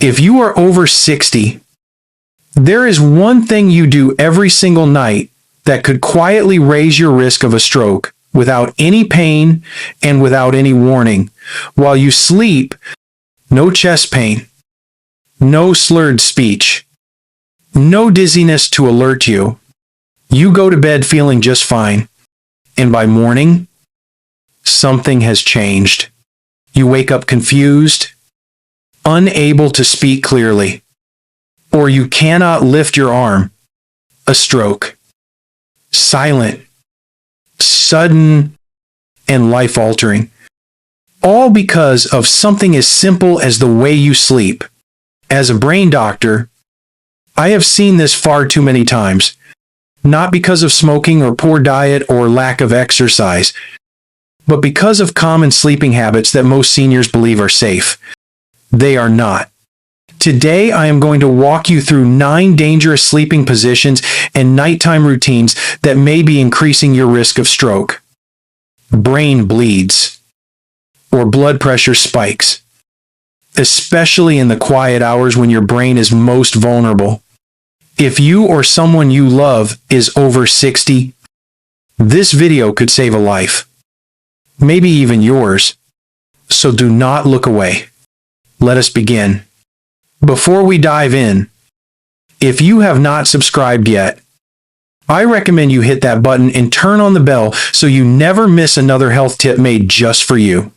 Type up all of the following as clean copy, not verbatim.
If you are over 60, there is one thing you do every single night that could quietly raise your risk of a stroke without any pain and without any warning. While you sleep, no chest pain, no slurred speech, no dizziness to alert you. You go to bed feeling just fine, and by morning, something has changed. You wake up confused, unable to speak clearly, or you cannot lift your arm. A stroke. Silent, sudden, and life-altering. All because of something as simple as the way you sleep. As a brain doctor, I have seen this far too many times. Not because of smoking or poor diet or lack of exercise, but because of common sleeping habits that most seniors believe are safe. They are not. Today, I am going to walk you through 9 dangerous sleeping positions and nighttime routines that may be increasing your risk of stroke. Brain bleeds, or blood pressure spikes, especially in the quiet hours when your brain is most vulnerable. If you or someone you love is over 60, this video could save a life. Maybe even yours. So do not look away. Let us begin. Before we dive in, if you have not subscribed yet, I recommend you hit that button and turn on the bell so you never miss another health tip made just for you.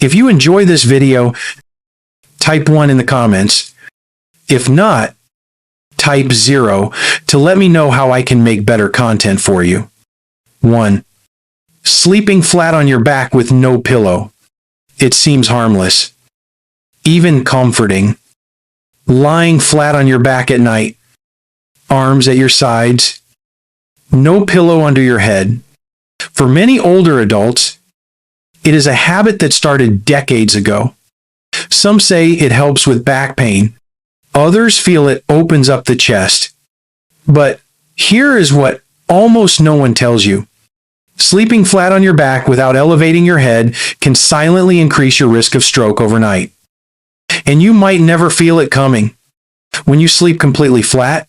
If you enjoy this video, type 1 in the comments. If not, type 0 to let me know how I can make better content for you. 1. Sleeping flat on your back with no pillow. It seems harmless, even comforting. Lying flat on your back at night, arms at your sides, no pillow under your head. For many older adults, it is a habit that started decades ago. Some say it helps with back pain. Others feel it opens up the chest. But here is what almost no one tells you. Sleeping flat on your back without elevating your head can silently increase your risk of stroke overnight. And you might never feel it coming. When you sleep completely flat,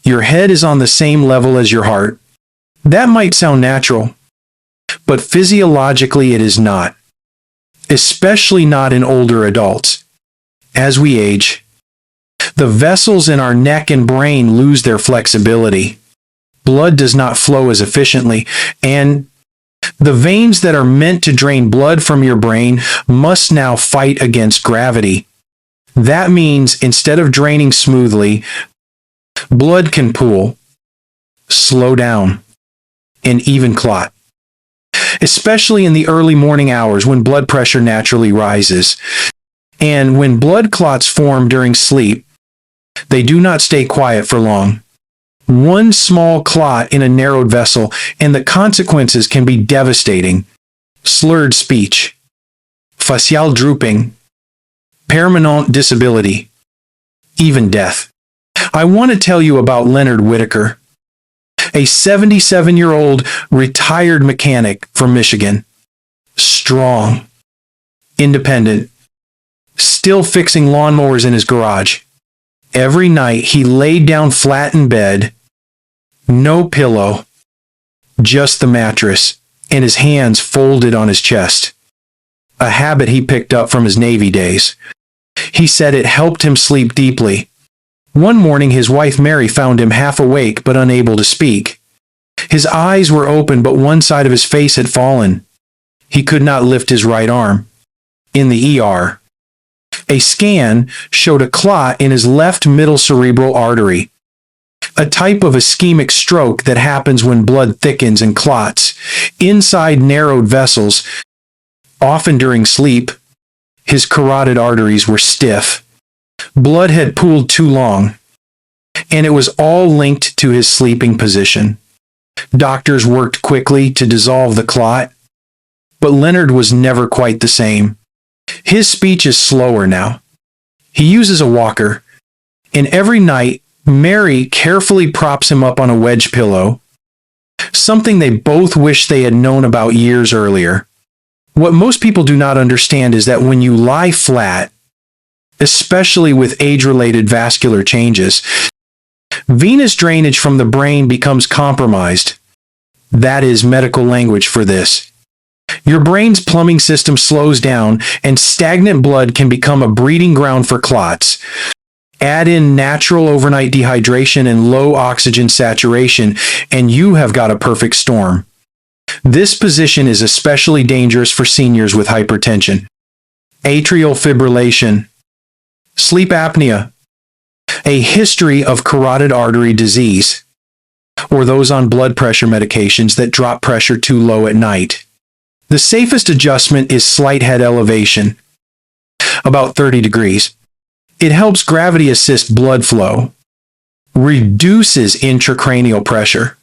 your head is on the same level as your heart. That might sound natural, but physiologically it is not. Especially not in older adults. As we age, the vessels in our neck and brain lose their flexibility. Blood does not flow as efficiently, and the veins that are meant to drain blood from your brain must now fight against gravity. That means instead of draining smoothly, blood can pool, slow down, and even clot. Especially in the early morning hours when blood pressure naturally rises. And when blood clots form during sleep, they do not stay quiet for long. One small clot in a narrowed vessel, and the consequences can be devastating. Slurred speech, facial drooping, permanent disability, even death. I want to tell you about Leonard Whitaker, a 77-year-old retired mechanic from Michigan. Strong, independent, still fixing lawnmowers in his garage. Every night he laid down flat in bed, no pillow, just the mattress, and his hands folded on his chest. A habit he picked up from his Navy days. He said it helped him sleep deeply. One morning his wife Mary found him half awake but unable to speak. His eyes were open but one side of his face had fallen. He could not lift his right arm. In the ER, a scan showed a clot in his left middle cerebral artery. A type of ischemic stroke that happens when blood thickens and clots inside narrowed vessels. Often during sleep, his carotid arteries were stiff. Blood had pooled too long, and it was all linked to his sleeping position. Doctors worked quickly to dissolve the clot, but Leonard was never quite the same. His speech is slower now. He uses a walker, and every night, Mary carefully props him up on a wedge pillow, something they both wish they had known about years earlier. What most people do not understand is that when you lie flat, especially with age-related vascular changes. Venous drainage from the brain becomes compromised. That is medical language for this. Your brain's plumbing system slows down, and stagnant blood can become a breeding ground for clots. Add in natural overnight dehydration and low oxygen saturation, and you have got a perfect storm. This position is especially dangerous for seniors with hypertension. Atrial fibrillation. Sleep apnea. A history of carotid artery disease, or those on blood pressure medications that drop pressure too low at night. The safest adjustment is slight head elevation, about 30 degrees. It helps gravity assist blood flow, reduces intracranial pressure,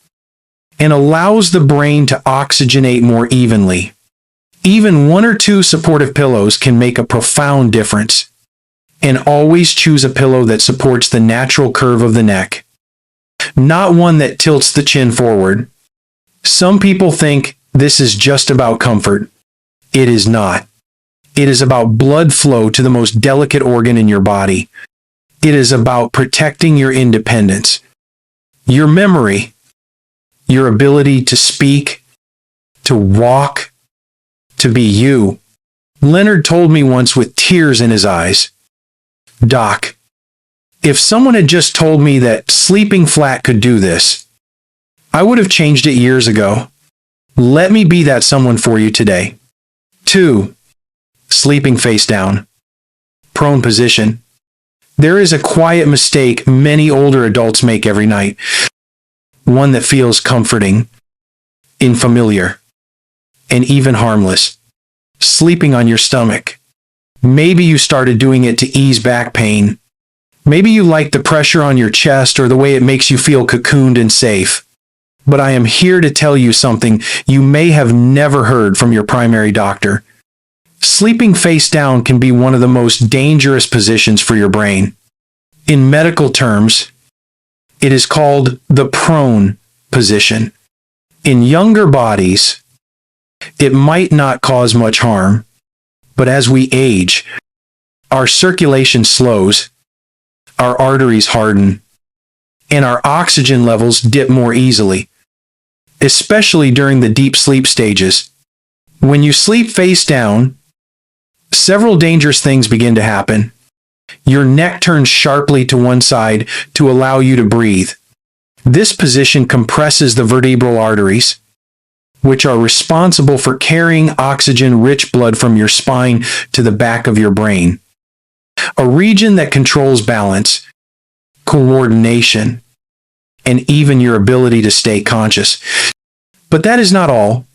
and allows the brain to oxygenate more evenly. Even 1 or 2 supportive pillows can make a profound difference. And always choose a pillow that supports the natural curve of the neck, not one that tilts the chin forward. Some people think this is just about comfort. It is not. It is about blood flow to the most delicate organ in your body. It is about protecting your independence, your memory, your ability to speak, to walk, to be you. Leonard told me once with tears in his eyes, "Doc, if someone had just told me that sleeping flat could do this, I would have changed it years ago. Let me be that someone for you today." 2. Sleeping face down. Prone position. There is a quiet mistake many older adults make every night. One that feels comforting, unfamiliar, and even harmless. Sleeping on your stomach. Maybe you started doing it to ease back pain. Maybe you like the pressure on your chest or the way it makes you feel cocooned and safe. But I am here to tell you something you may have never heard from your primary doctor. Sleeping face down can be one of the most dangerous positions for your brain. In medical terms, it is called the prone position. In younger bodies, it might not cause much harm. But as we age, our circulation slows, our arteries harden, and our oxygen levels dip more easily, especially during the deep sleep stages. When you sleep face down, several dangerous things begin to happen. Your neck turns sharply to one side to allow you to breathe. This position compresses the vertebral arteries, which are responsible for carrying oxygen-rich blood from your spine to the back of your brain, a region that controls balance, coordination, and even your ability to stay conscious. But that is not all.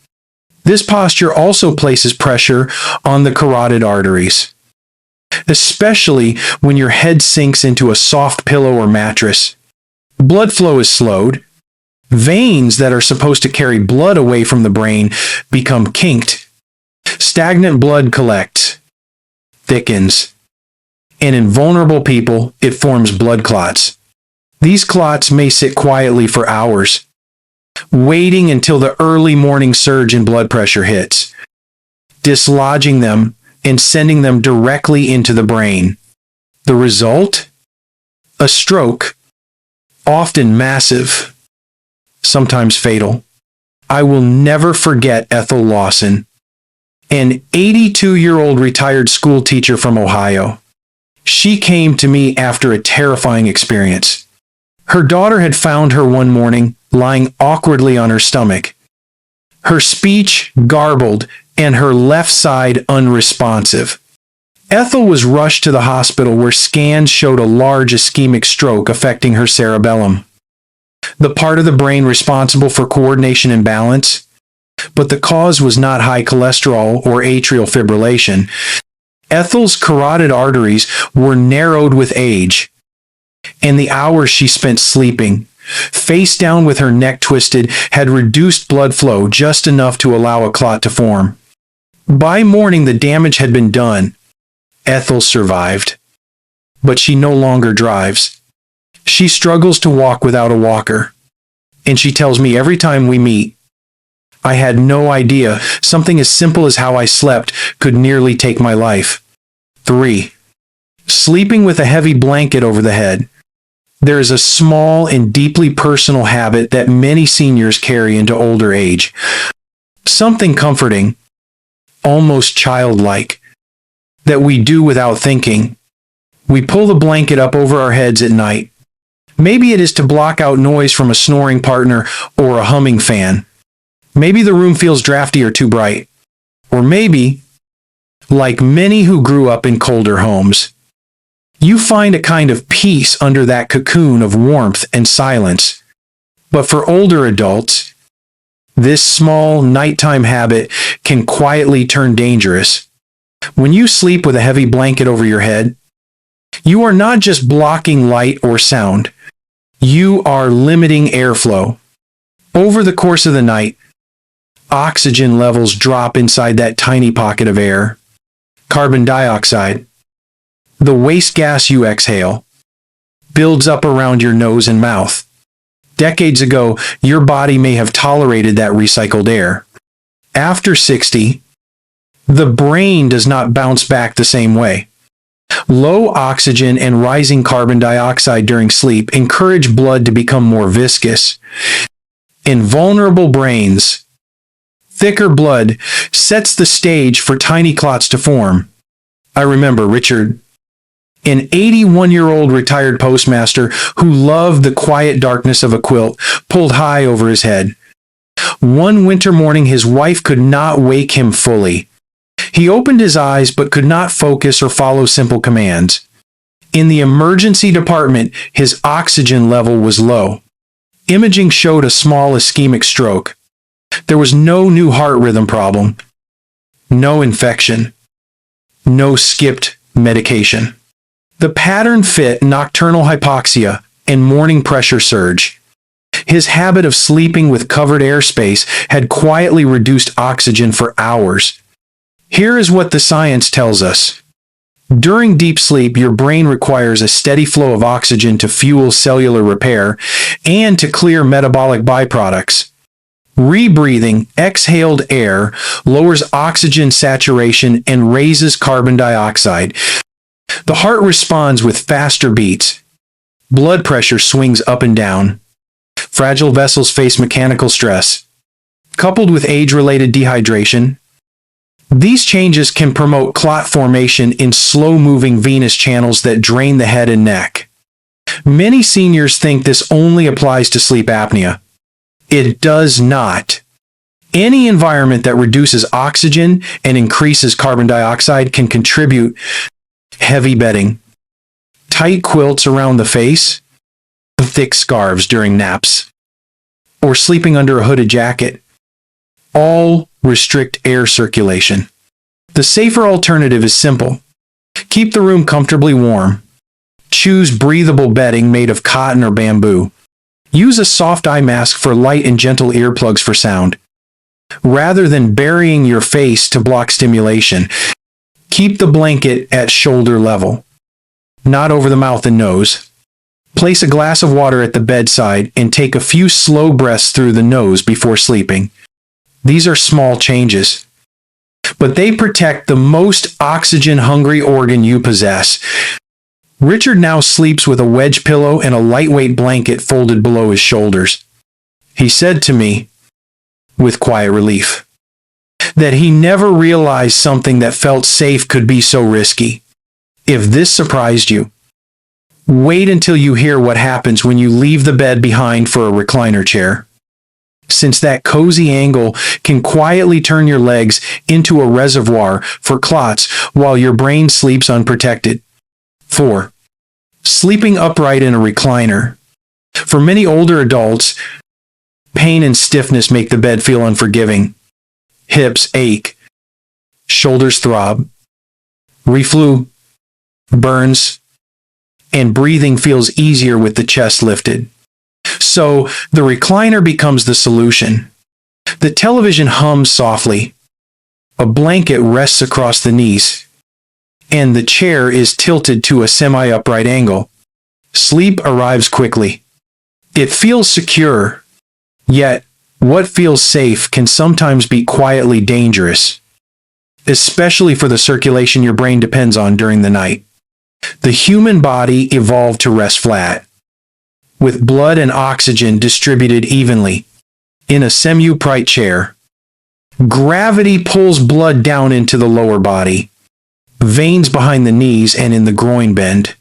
This posture also places pressure on the carotid arteries, especially when your head sinks into a soft pillow or mattress. Blood flow is slowed. Veins that are supposed to carry blood away from the brain become kinked. Stagnant blood collects, thickens, and in vulnerable people, it forms blood clots. These clots may sit quietly for hours, waiting until the early morning surge in blood pressure hits, dislodging them and sending them directly into the brain. The result? A stroke, often massive, sometimes fatal. I will never forget Ethel Lawson, an 82-year-old retired school teacher from Ohio. She came to me after a terrifying experience. Her daughter had found her one morning lying awkwardly on her stomach, her speech garbled and her left side unresponsive. Ethel was rushed to the hospital where scans showed a large ischemic stroke affecting her cerebellum, the part of the brain responsible for coordination and balance. But the cause was not high cholesterol or atrial fibrillation. Ethel's carotid arteries were narrowed with age, and the hours she spent sleeping, face down with her neck twisted, had reduced blood flow just enough to allow a clot to form. By morning, the damage had been done. Ethel survived, but she no longer drives. She struggles to walk without a walker, and she tells me every time we meet, "I had no idea something as simple as how I slept could nearly take my life." 3. Sleeping with a heavy blanket over the head. There is a small and deeply personal habit that many seniors carry into older age. Something comforting, almost childlike, that we do without thinking. We pull the blanket up over our heads at night. Maybe it is to block out noise from a snoring partner or a humming fan. Maybe the room feels drafty or too bright. Or maybe, like many who grew up in colder homes, you find a kind of peace under that cocoon of warmth and silence. But for older adults, this small nighttime habit can quietly turn dangerous. When you sleep with a heavy blanket over your head, you are not just blocking light or sound. You are limiting airflow. Over the course of the night, oxygen levels drop inside that tiny pocket of air. Carbon dioxide, the waste gas you exhale, builds up around your nose and mouth. Decades ago, your body may have tolerated that recycled air. After 60, the brain does not bounce back the same way. Low oxygen and rising carbon dioxide during sleep encourage blood to become more viscous. In vulnerable brains, thicker blood sets the stage for tiny clots to form. I remember Richard, an 81-year-old retired postmaster who loved the quiet darkness of a quilt pulled high over his head. One winter morning, his wife could not wake him fully. He opened his eyes but could not focus or follow simple commands. In the emergency department, his oxygen level was low. Imaging showed a small ischemic stroke. There was no new heart rhythm problem, no infection, no skipped medication. The pattern fit nocturnal hypoxia and morning pressure surge. His habit of sleeping with covered airspace had quietly reduced oxygen for hours. Here is what the science tells us. During deep sleep, your brain requires a steady flow of oxygen to fuel cellular repair and to clear metabolic byproducts. Rebreathing exhaled air lowers oxygen saturation and raises carbon dioxide. The heart responds with faster beats. Blood pressure swings up and down. Fragile vessels face mechanical stress. Coupled with age-related dehydration, these changes can promote clot formation in slow-moving venous channels that drain the head and neck. Many seniors think this only applies to sleep apnea. It does not. Any environment that reduces oxygen and increases carbon dioxide can contribute. Heavy bedding, tight quilts around the face, thick scarves during naps, or sleeping under a hooded jacket, all restrict air circulation. The safer alternative is simple. Keep the room comfortably warm. Choose breathable bedding made of cotton or bamboo. Use a soft eye mask for light and gentle earplugs for sound. Rather than burying your face to block stimulation, keep the blanket at shoulder level, not over the mouth and nose. Place a glass of water at the bedside and take a few slow breaths through the nose before sleeping. These are small changes, but they protect the most oxygen-hungry organ you possess. Richard now sleeps with a wedge pillow and a lightweight blanket folded below his shoulders. He said to me, with quiet relief, that he never realized something that felt safe could be so risky. If this surprised you, wait until you hear what happens when you leave the bed behind for a recliner chair. Since that cozy angle can quietly turn your legs into a reservoir for clots while your brain sleeps unprotected. 4. Sleeping upright in a recliner. For many older adults, pain and stiffness make the bed feel unforgiving. Hips ache, shoulders throb, reflux, burns, and breathing feels easier with the chest lifted. So, the recliner becomes the solution. The television hums softly, a blanket rests across the knees, and the chair is tilted to a semi-upright angle. Sleep arrives quickly. It feels secure, yet what feels safe can sometimes be quietly dangerous, especially for the circulation your brain depends on during the night. The human body evolved to rest flat, with blood and oxygen distributed evenly, in a semi-upright chair. Gravity pulls blood down into the lower body. Veins behind the knees and in the groin bend,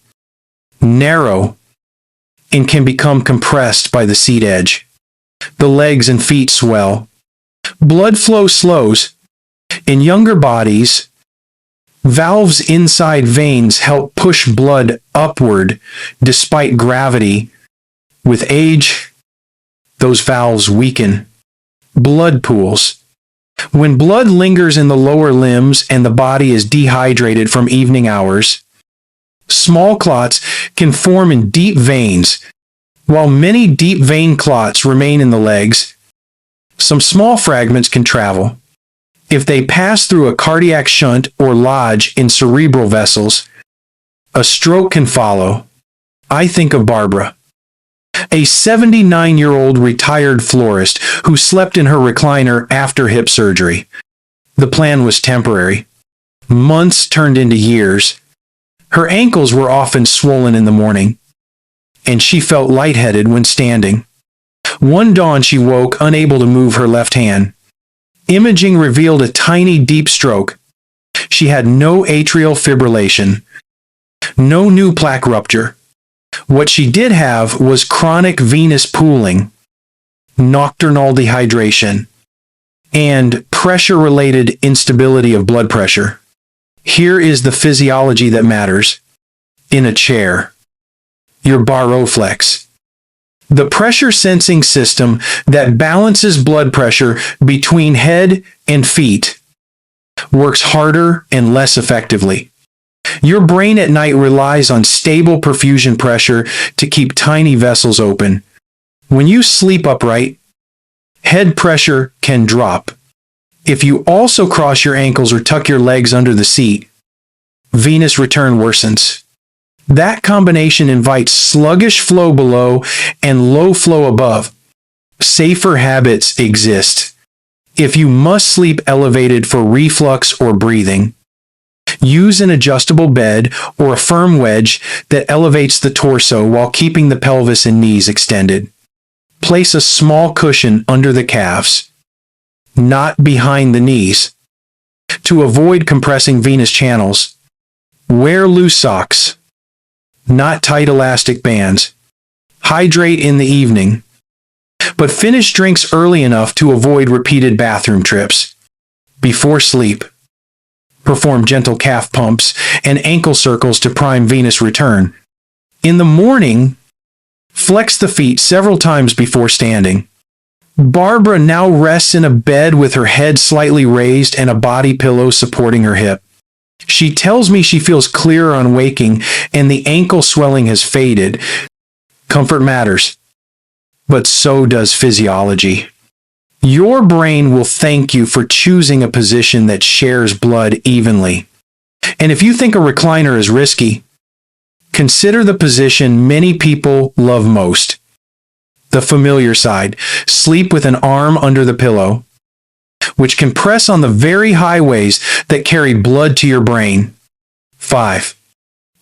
narrow, and can become compressed by the seat edge. The legs and feet swell. Blood flow slows. In younger bodies, valves inside veins help push blood upward despite gravity. With age, those valves weaken. Blood pools. When blood lingers in the lower limbs and the body is dehydrated from evening hours, small clots can form in deep veins. While many deep vein clots remain in the legs, some small fragments can travel. If they pass through a cardiac shunt or lodge in cerebral vessels, a stroke can follow. I think of Barbara, a 79-year-old retired florist who slept in her recliner after hip surgery. The plan was temporary. Months turned into years. Her ankles were often swollen in the morning, and she felt lightheaded when standing. One dawn she woke unable to move her left hand. Imaging revealed a tiny deep stroke. She had no atrial fibrillation, no new plaque rupture. What she did have was chronic venous pooling, nocturnal dehydration, and pressure-related instability of blood pressure. Here is the physiology that matters. In a chair, your baroflex, the pressure-sensing system that balances blood pressure between head and feet, works harder and less effectively. Your brain at night relies on stable perfusion pressure to keep tiny vessels open. When you sleep upright, head pressure can drop. If you also cross your ankles or tuck your legs under the seat, venous return worsens. That combination invites sluggish flow below and low flow above. Safer habits exist. If you must sleep elevated for reflux or breathing, use an adjustable bed or a firm wedge that elevates the torso while keeping the pelvis and knees extended. Place a small cushion under the calves, not behind the knees. To avoid compressing venous channels, wear loose socks, not tight elastic bands. Hydrate in the evening, but finish drinks early enough to avoid repeated bathroom trips. Before sleep, perform gentle calf pumps and ankle circles to prime venous return. In the morning, flex the feet several times before standing. Barbara now rests in a bed with her head slightly raised and a body pillow supporting her hip. She tells me she feels clearer on waking and the ankle swelling has faded. Comfort matters, but so does physiology. Your brain will thank you for choosing a position that shares blood evenly. And if you think a recliner is risky, consider the position many people love most. The familiar side. Sleep with an arm under the pillow, which can press on the very highways that carry blood to your brain. 5.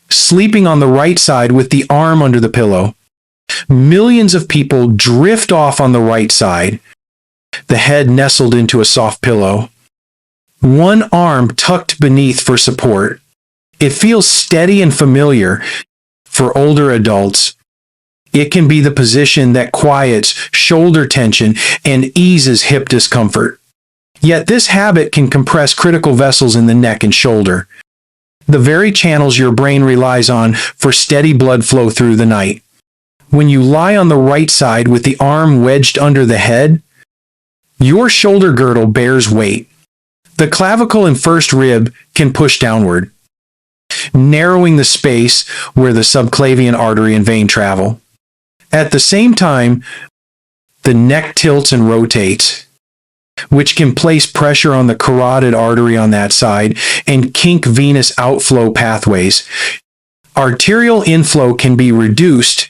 Sleeping on the right side with the arm under the pillow. Millions of people drift off on the right side, the head nestled into a soft pillow, one arm tucked beneath for support. It feels steady and familiar. For older adults, it can be the position that quiets shoulder tension and eases hip discomfort. Yet this habit can compress critical vessels in the neck and shoulder, the very channels your brain relies on for steady blood flow through the night. When you lie on the right side with the arm wedged under the head, your shoulder girdle bears weight. The clavicle and first rib can push downward, narrowing the space where the subclavian artery and vein travel. At the same time, the neck tilts and rotates, which can place pressure on the carotid artery on that side and kink venous outflow pathways. Arterial inflow can be reduced.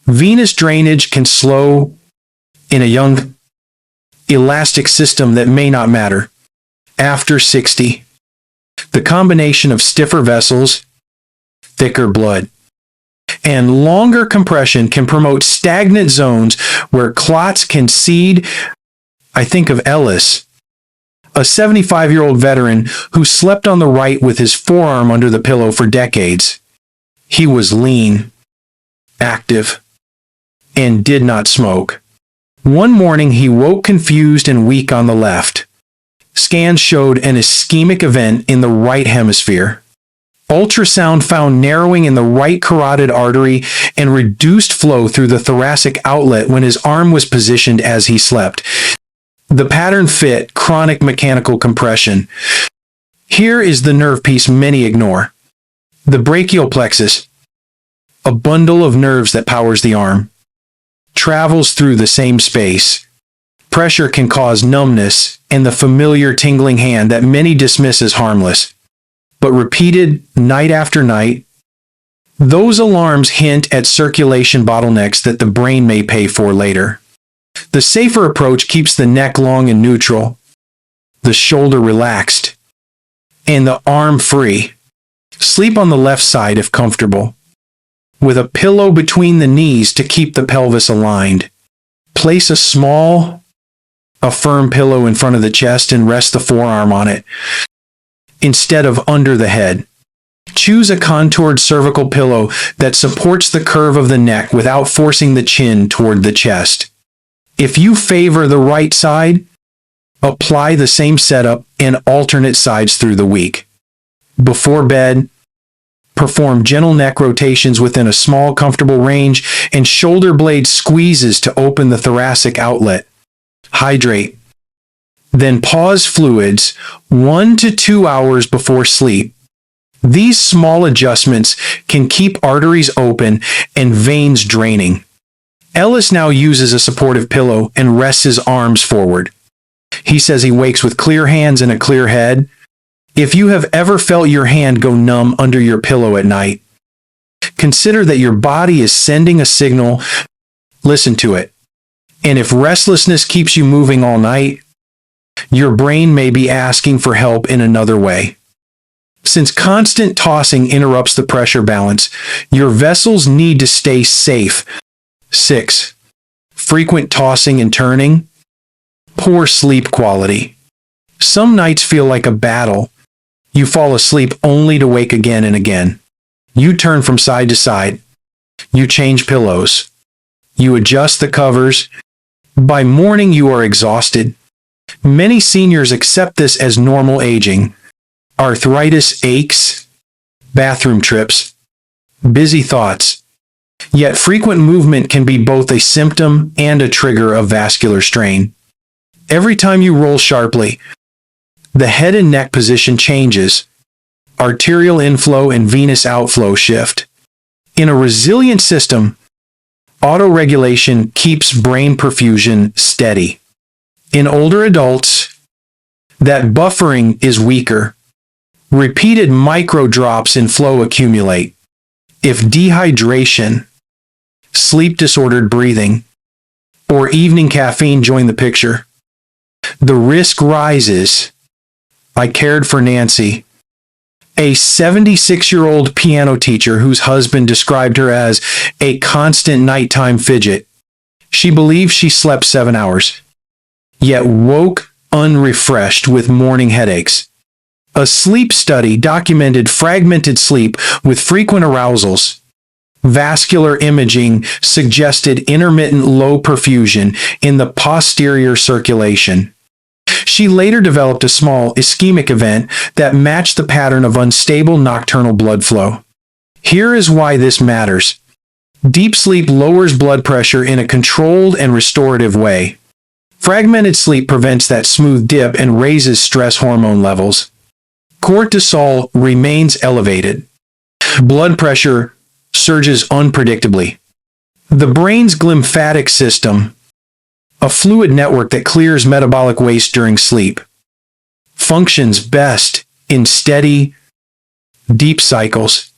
Venous drainage can slow in a young, elastic system that may not matter. After 60, the combination of stiffer vessels, thicker blood. And longer compression can promote stagnant zones where clots can seed. I think of Ellis, a 75-year-old veteran who slept on the right with his forearm under the pillow for decades. He was lean, active, and did not smoke. One morning he woke confused and weak on the left. Scans showed an ischemic event in the right hemisphere. Ultrasound found narrowing in the right carotid artery and reduced flow through the thoracic outlet when his arm was positioned as he slept. The pattern fit chronic mechanical compression. Here is the nerve piece many ignore. The brachial plexus, a bundle of nerves that powers the arm, travels through the same space. Pressure can cause numbness and the familiar tingling hand that many dismiss as harmless. But repeated night after night, those alarms hint at circulation bottlenecks that the brain may pay for later. The safer approach keeps the neck long and neutral, the shoulder relaxed, and the arm free. Sleep on the left side if comfortable, with a pillow between the knees to keep the pelvis aligned. Place a firm pillow in front of the chest and rest the forearm on it, instead of under the head. Choose a contoured cervical pillow that supports the curve of the neck without forcing the chin toward the chest. If you favor the right side, apply the same setup and alternate sides through the week. Before bed, perform gentle neck rotations within a small, comfortable range and shoulder blade squeezes to open the thoracic outlet. Hydrate. Then pause fluids 1 to 2 hours before sleep. These small adjustments can keep arteries open and veins draining. Ellis now uses a supportive pillow and rests his arms forward. He says he wakes with clear hands and a clear head. If you have ever felt your hand go numb under your pillow at night, consider that your body is sending a signal. Listen to it. And if restlessness keeps you moving all night, your brain may be asking for help in another way. Since constant tossing interrupts the pressure balance, your vessels need to stay safe. 6. Frequent tossing and turning. Poor sleep quality. Some nights feel like a battle. You fall asleep only to wake again and again. You turn from side to side. You change pillows. You adjust the covers. By morning, you are exhausted. Many seniors accept this as normal aging. Arthritis aches, bathroom trips, busy thoughts. Yet frequent movement can be both a symptom and a trigger of vascular strain. Every time you roll sharply, the head and neck position changes. Arterial inflow and venous outflow shift. In a resilient system, autoregulation keeps brain perfusion steady. In older adults, that buffering is weaker. Repeated micro drops in flow accumulate. If dehydration, sleep-disordered breathing, or evening caffeine join the picture, the risk rises. I cared for Nancy, a 76-year-old piano teacher whose husband described her as a constant nighttime fidget. She believed she slept 7 hours, yet woke unrefreshed with morning headaches. A sleep study documented fragmented sleep with frequent arousals. Vascular imaging suggested intermittent low perfusion in the posterior circulation. She later developed a small ischemic event that matched the pattern of unstable nocturnal blood flow. Here is why this matters. Deep sleep lowers blood pressure in a controlled and restorative way. Fragmented sleep prevents that smooth dip and raises stress hormone levels. Cortisol remains elevated. Blood pressure surges unpredictably. The brain's glymphatic system, a fluid network that clears metabolic waste during sleep, functions best in steady, deep cycles.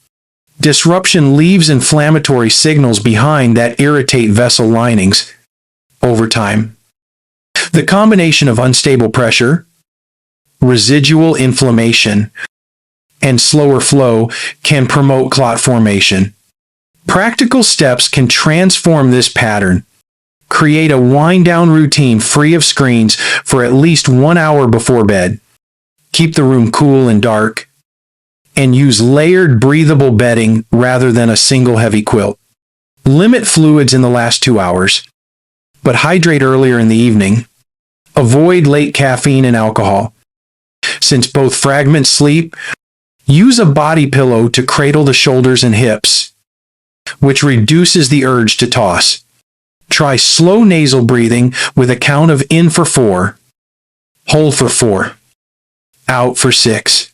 Disruption leaves inflammatory signals behind that irritate vessel linings over time. The combination of unstable pressure, residual inflammation, and slower flow can promote clot formation. Practical steps can transform this pattern. Create a wind-down routine free of screens for at least 1 hour before bed. Keep the room cool and dark. And use layered, breathable bedding rather than a single heavy quilt. Limit fluids in the last 2 hours, but hydrate earlier in the evening. Avoid late caffeine and alcohol. Since both fragment sleep, use a body pillow to cradle the shoulders and hips, which reduces the urge to toss. Try slow nasal breathing with a count of in for 4, hold for 4, out for 6.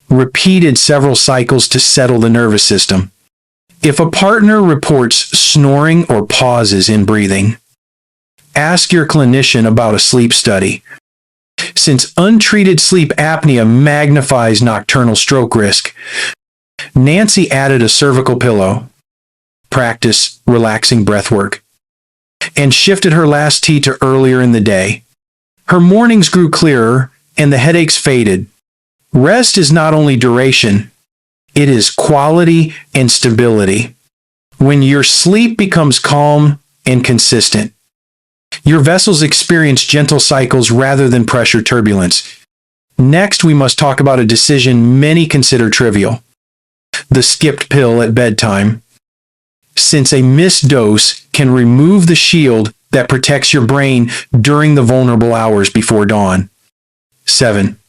Repeated several cycles to settle the nervous system. If a partner reports snoring or pauses in breathing, ask your clinician about a sleep study. Since untreated sleep apnea magnifies nocturnal stroke risk, Nancy added a cervical pillow, practice relaxing breathwork, and shifted her last tea to earlier in the day. Her mornings grew clearer and the headaches faded. Rest is not only duration, it is quality and stability. When your sleep becomes calm and consistent, your vessels experience gentle cycles rather than pressure turbulence. Next, we must talk about a decision many consider trivial: the skipped pill at bedtime. Since a missed dose can remove the shield that protects your brain during the vulnerable hours before dawn. 7.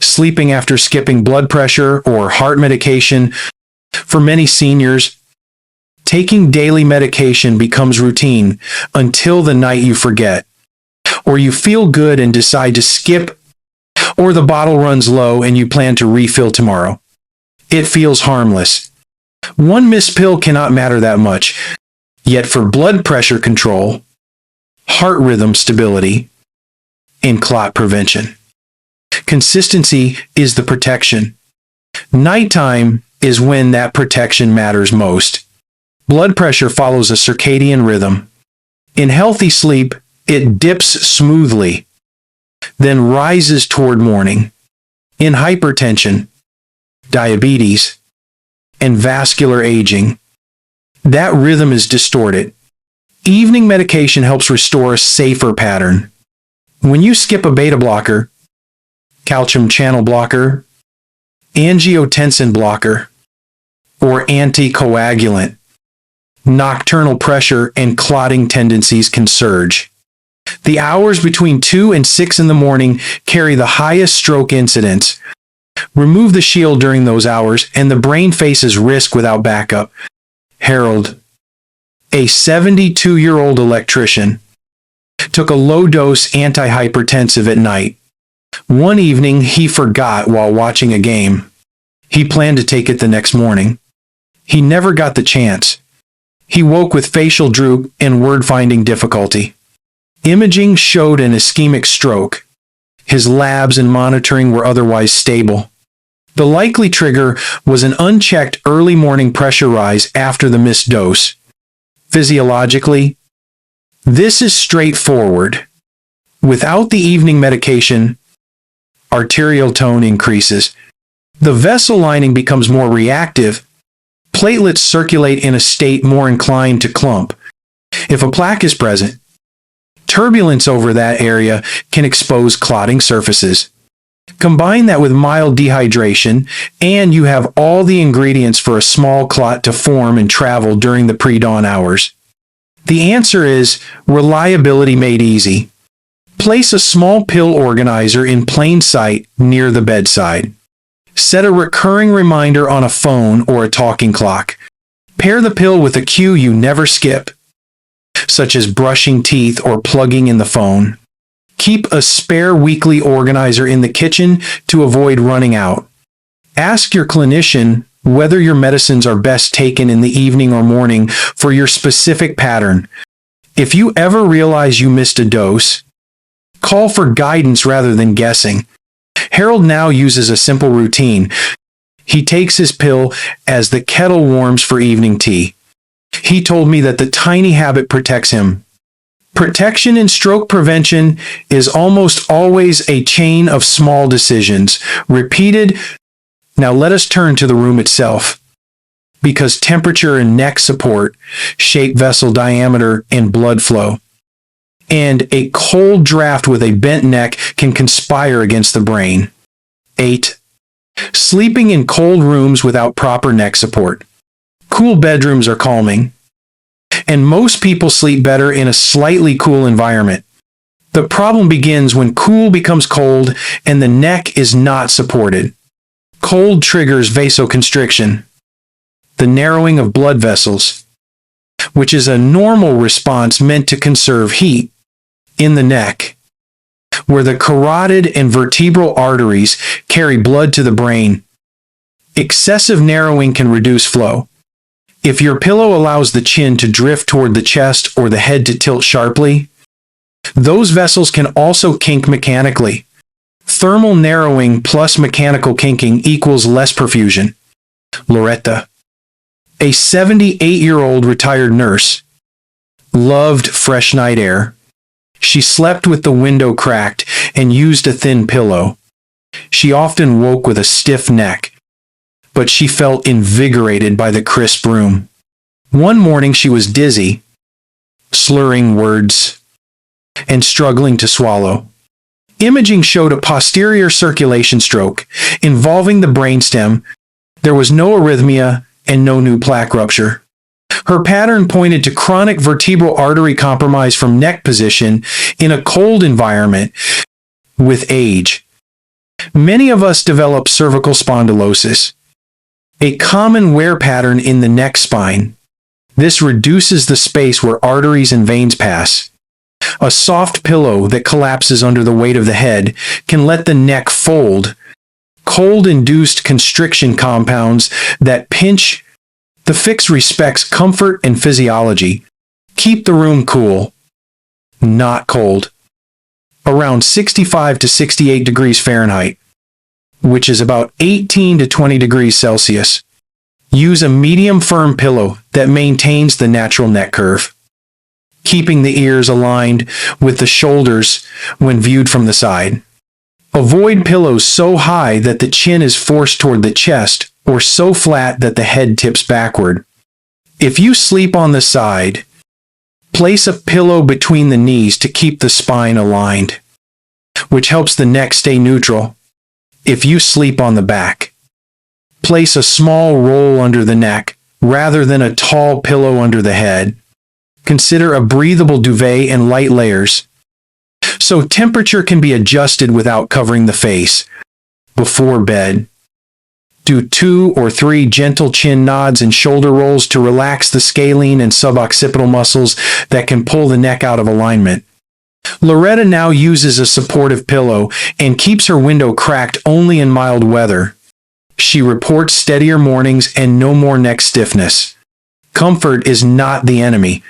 Sleeping after skipping blood pressure or heart medication. For many seniors, taking daily medication becomes routine until the night you forget, or you feel good and decide to skip, or the bottle runs low and you plan to refill tomorrow. It feels harmless. One missed pill cannot matter that much, yet for blood pressure control, heart rhythm stability, and clot prevention, consistency is the protection. Nighttime is when that protection matters most. Blood pressure follows a circadian rhythm. In healthy sleep, it dips smoothly, then rises toward morning. In hypertension, diabetes, and vascular aging, that rhythm is distorted. Evening medication helps restore a safer pattern. When you skip a beta blocker, calcium channel blocker, angiotensin blocker, or anticoagulant, nocturnal pressure and clotting tendencies can surge. The hours between 2 and 6 in the morning carry the highest stroke incidence. Remove the shield during those hours and the brain faces risk without backup. Harold, a 72-year-old electrician, took a low-dose antihypertensive at night. One evening, he forgot while watching a game. He planned to take it the next morning. He never got the chance. He woke with facial droop and word-finding difficulty. Imaging showed an ischemic stroke. His labs and monitoring were otherwise stable. The likely trigger was an unchecked early morning pressure rise after the missed dose. Physiologically, this is straightforward. Without the evening medication, arterial tone increases. The vessel lining becomes more reactive. Platelets circulate in a state more inclined to clump. If a plaque is present, turbulence over that area can expose clotting surfaces. Combine that with mild dehydration, and you have all the ingredients for a small clot to form and travel during the pre-dawn hours. The answer is reliability made easy. Place a small pill organizer in plain sight near the bedside. Set a recurring reminder on a phone or a talking clock. Pair the pill with a cue you never skip, such as brushing teeth or plugging in the phone. Keep a spare weekly organizer in the kitchen to avoid running out. Ask your clinician whether your medicines are best taken in the evening or morning for your specific pattern. If you ever realize you missed a dose, call for guidance rather than guessing. Harold now uses a simple routine. He takes his pill as the kettle warms for evening tea. He told me that the tiny habit protects him. Protection in stroke prevention is almost always a chain of small decisions, repeated Now let us turn to the room itself, because temperature and neck support shape vessel diameter and blood flow. And a cold draft with a bent neck can conspire against the brain. 8. Sleeping in cold rooms without proper neck support. Cool bedrooms are calming, and most people sleep better in a slightly cool environment. The problem begins when cool becomes cold and the neck is not supported. Cold triggers vasoconstriction, the narrowing of blood vessels, which is a normal response meant to conserve heat in the neck, where the carotid and vertebral arteries carry blood to the brain. Excessive narrowing can reduce flow. If your pillow allows the chin to drift toward the chest or the head to tilt sharply, those vessels can also kink mechanically. Thermal narrowing plus mechanical kinking equals less perfusion. Loretta, a 78-year-old retired nurse, loved fresh night air. She slept with the window cracked and used a thin pillow. She often woke with a stiff neck, but she felt invigorated by the crisp room. One morning she was dizzy, slurring words, and struggling to swallow. Imaging showed a posterior circulation stroke involving the brainstem. There was no arrhythmia and no new plaque rupture. Her pattern pointed to chronic vertebral artery compromise from neck position in a cold environment. With age, many of us develop cervical spondylosis, a common wear pattern in the neck spine. This reduces the space where arteries and veins pass. A soft pillow that collapses under the weight of the head can let the neck fold. Cold-induced constriction compounds that pinch. The fix respects comfort and physiology. Keep the room cool, not cold. Around 65 to 68 degrees Fahrenheit, which is about 18 to 20 degrees Celsius. Use a medium firm pillow that maintains the natural neck curve, keeping the ears aligned with the shoulders when viewed from the side. Avoid pillows so high that the chin is forced toward the chest or so flat that the head tips backward. If you sleep on the side, place a pillow between the knees to keep the spine aligned, which helps the neck stay neutral. If you sleep on the back, place a small roll under the neck rather than a tall pillow under the head. Consider a breathable duvet and light layers, so temperature can be adjusted without covering the face. Before bed, do 2 or 3 gentle chin nods and shoulder rolls to relax the scalene and suboccipital muscles that can pull the neck out of alignment. Loretta now uses a supportive pillow and keeps her window cracked only in mild weather. She reports steadier mornings and no more neck stiffness. Comfort is not the enemy.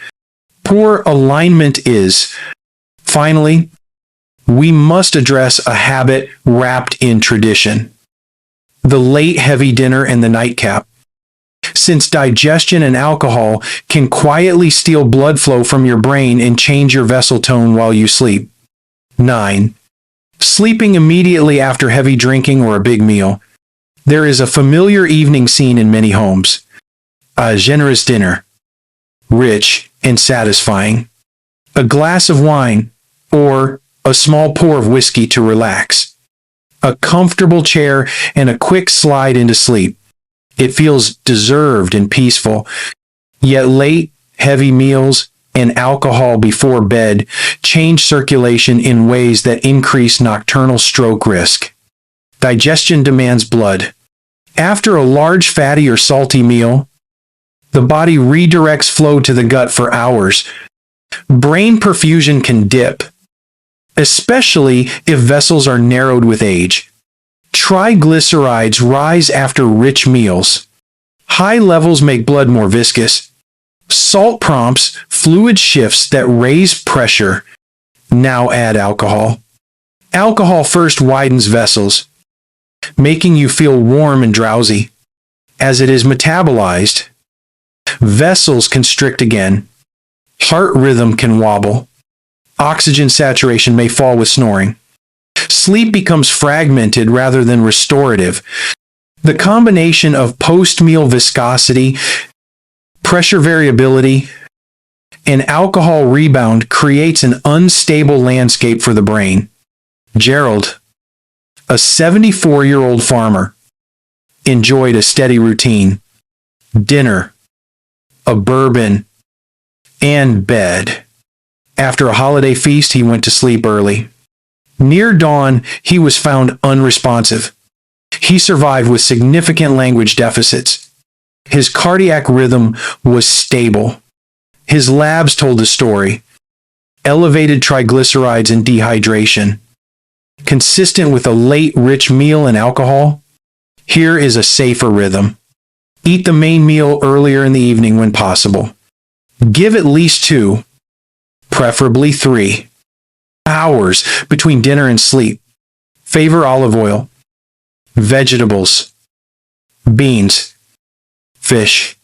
Poor alignment is. Finally, we must address a habit wrapped in tradition: the late heavy dinner and the nightcap. Since digestion and alcohol can quietly steal blood flow from your brain and change your vessel tone while you sleep. 9. Sleeping immediately after heavy drinking or a big meal. There is a familiar evening scene in many homes: a generous dinner, rich and satisfying, a glass of wine, or a small pour of whiskey to relax, a comfortable chair, and a quick slide into sleep. It feels deserved and peaceful. Yet late, heavy meals and alcohol before bed change circulation in ways that increase nocturnal stroke risk. Digestion demands blood. After a large fatty or salty meal, the body redirects flow to the gut for hours. Brain perfusion can dip, especially if vessels are narrowed with age. Triglycerides rise after rich meals. High levels make blood more viscous. Salt prompts fluid shifts that raise pressure. Now add alcohol. Alcohol first widens vessels, making you feel warm and drowsy. As it is metabolized, vessels constrict again. Heart rhythm can wobble. Oxygen saturation may fall with snoring. Sleep becomes fragmented rather than restorative. The combination of post-meal viscosity, pressure variability, and alcohol rebound creates an unstable landscape for the brain. Gerald, a 74-year-old farmer, enjoyed a steady routine. Dinner, a bourbon, and bed. After a holiday feast, he went to sleep early. Near dawn, he was found unresponsive. He survived with significant language deficits. His cardiac rhythm was stable. His labs told a story. Elevated triglycerides and dehydration. Consistent with a late, rich meal and alcohol, here is a safer rhythm. Eat the main meal earlier in the evening when possible. Give at least 2, preferably 3, hours between dinner and sleep. Favor olive oil, vegetables, beans, fish,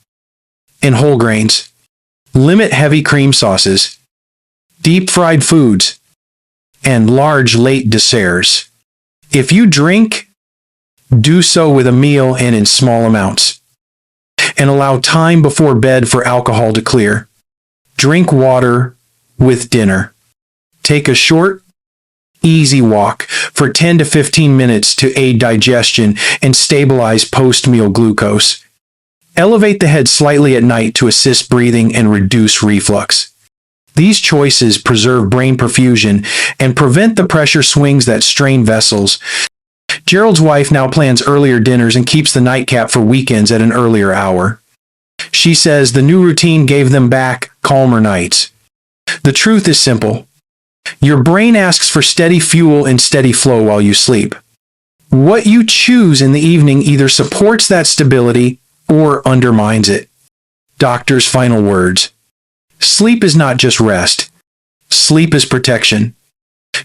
and whole grains. Limit heavy cream sauces, deep-fried foods, and large late desserts. If you drink, do so with a meal and in small amounts. And allow time before bed for alcohol to clear. Drink water with dinner. Take a short, easy walk for 10 to 15 minutes to aid digestion and stabilize post-meal glucose. Elevate the head slightly at night to assist breathing and reduce reflux. These choices preserve brain perfusion and prevent the pressure swings that strain vessels. Gerald's wife now plans earlier dinners and keeps the nightcap for weekends at an earlier hour. She says the new routine gave them back calmer nights. The truth is simple. Your brain asks for steady fuel and steady flow while you sleep. What you choose in the evening either supports that stability or undermines it. Doctor's final words. Sleep is not just rest. Sleep is protection.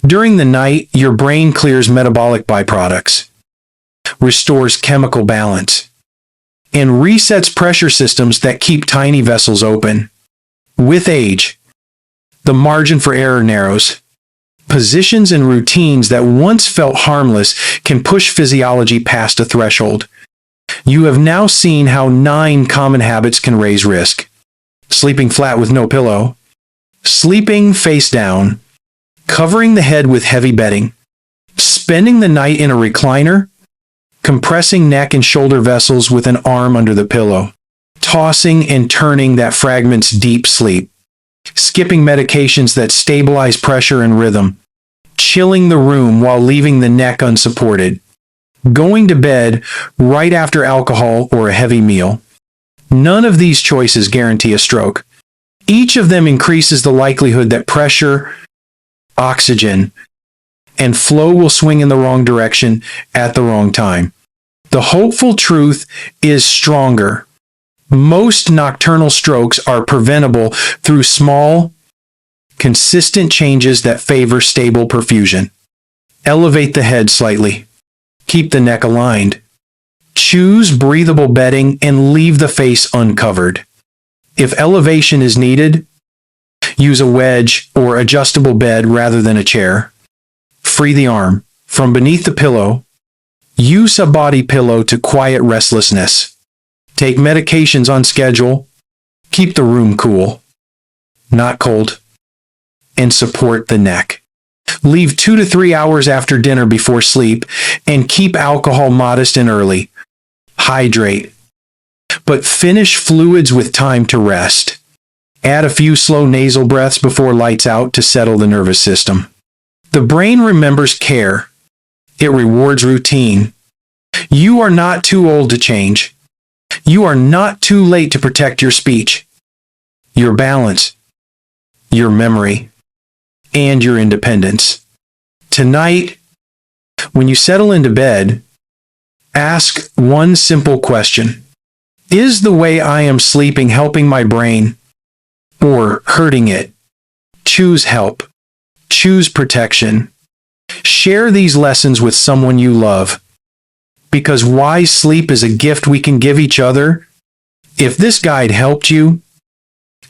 During the night, your brain clears metabolic byproducts, restores chemical balance, and resets pressure systems that keep tiny vessels open. With age, the margin for error narrows. Positions and routines that once felt harmless can push physiology past a threshold. You have now seen how 9 common habits can raise risk. Sleeping flat with no pillow, sleeping face down, covering the head with heavy bedding, spending the night in a recliner, compressing neck and shoulder vessels with an arm under the pillow, tossing and turning that fragments deep sleep, skipping medications that stabilize pressure and rhythm, chilling the room while leaving the neck unsupported, going to bed right after alcohol or a heavy meal. None of these choices guarantee a stroke. Each of them increases the likelihood that pressure, oxygen, and flow will swing in the wrong direction at the wrong time. The hopeful truth is stronger. Most nocturnal strokes are preventable through small, consistent changes that favor stable perfusion. Elevate the head slightly. Keep the neck aligned. Choose breathable bedding and leave the face uncovered. If elevation is needed, use a wedge or adjustable bed rather than a chair. Free the arm from beneath the pillow. Use a body pillow to quiet restlessness. Take medications on schedule. Keep the room cool, not cold, and support the neck. Leave 2 to 3 hours after dinner before sleep and keep alcohol modest and early. Hydrate, but finish fluids with time to rest. Add a few slow nasal breaths before lights out to settle the nervous system. The brain remembers care. It rewards routine. You are not too old to change. You are not too late to protect your speech, your balance, your memory, and your independence. Tonight, when you settle into bed, ask one simple question. Is the way I am sleeping helping my brain or hurting it? Choose help. Choose protection. Share these lessons with someone you love. Because wise sleep is a gift we can give each other. If this guide helped you,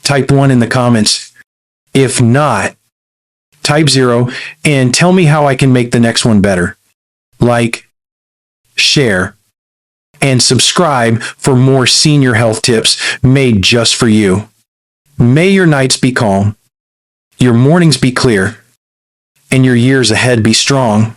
type 1 in the comments. If not, type 0 and tell me how I can make the next one better. Like, share, and subscribe for more senior health tips made just for you. May your nights be calm, your mornings be clear, and your years ahead be strong.